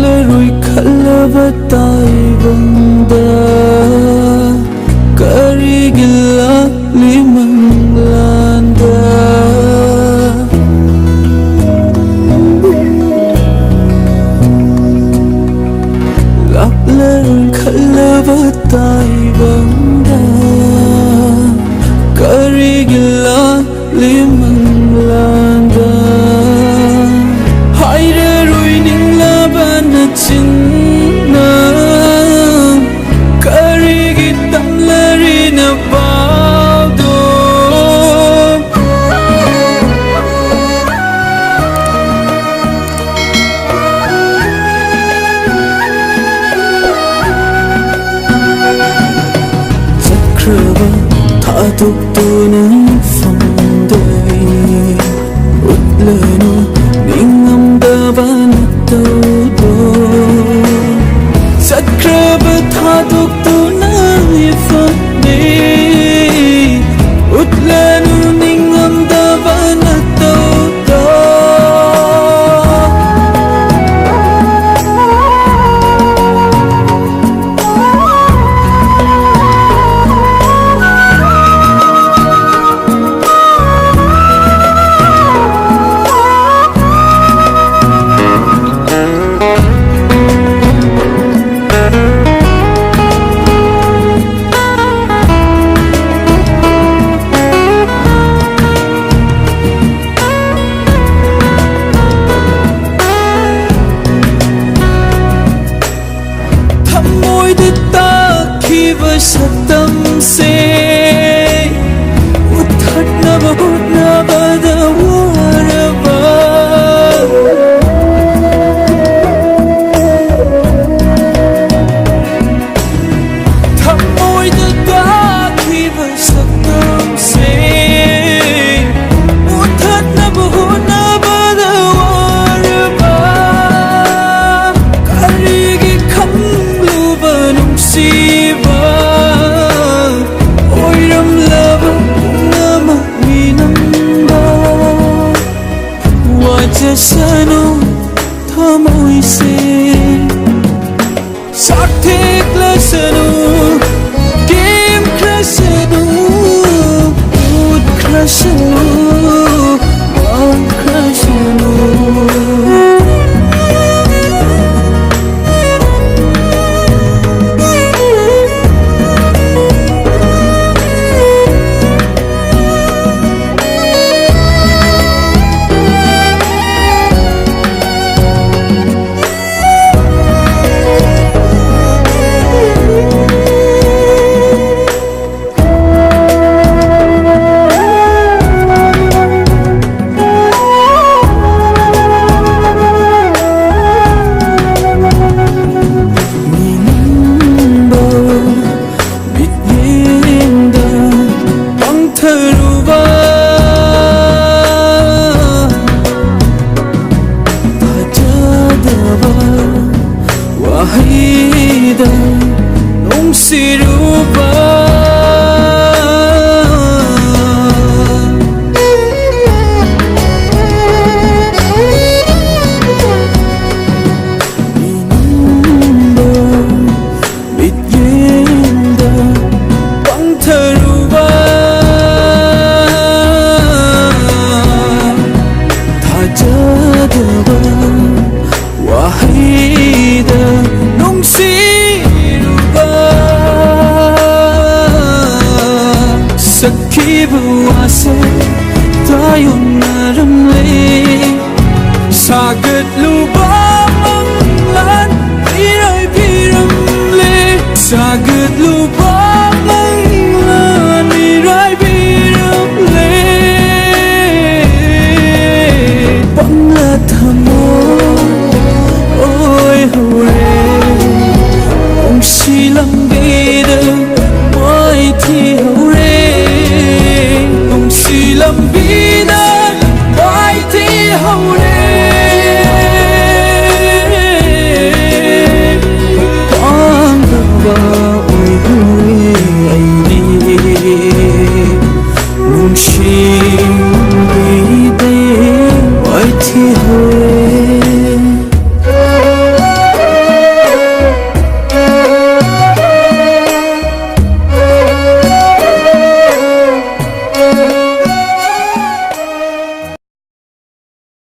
ꯂꯥꯛꯂꯔꯣꯏ ꯈꯜꯂꯕ ꯇꯥꯏꯕꯪꯗ ꯀꯔꯤꯒꯤ ꯂꯥꯛꯂꯤ ꯃꯪꯂꯥꯟꯗ ꯂꯥꯛꯂꯔꯣꯏ ꯈꯜꯂꯕ ꯇꯥꯏꯕꯪꯗ ꯀꯔꯤꯒꯤ ꯂꯥꯛꯂꯤ ꯃꯪꯂꯥꯟꯗ 하이레로이 닝라반 나친나 가리기 땀나리나 봐도 자크라바 다독도는 펑더이 웃레노 닝엄다바나또도 사크라바 타독도나 이펀네 웃레노 닝엄다바나또도 ꯁꯛꯇꯝꯁꯦ ꯎꯠꯊꯠꯅꯕ ꯍꯣꯠꯅꯕꯗ ꯋꯥꯔꯕ ꯊꯃꯣꯏꯗ ꯇꯥꯈꯤꯕ ꯁꯛꯇꯝꯁꯦ ꯎꯠꯊꯠꯅꯕ ꯍꯣꯠꯅꯕꯗ ꯋꯥꯔꯕ ꯀꯔꯤꯒꯤ ꯈꯪꯂꯨꯕ ꯅꯨꯡꯁꯤꯕ Sano thamoise sarthik lasanu game krasanu ud krasanu man krasanu Wahida nung sirupa Minumba bityenda pangtharuba thajadaba wahida nungsiruba sakhibu ase tayo naramle sagat luba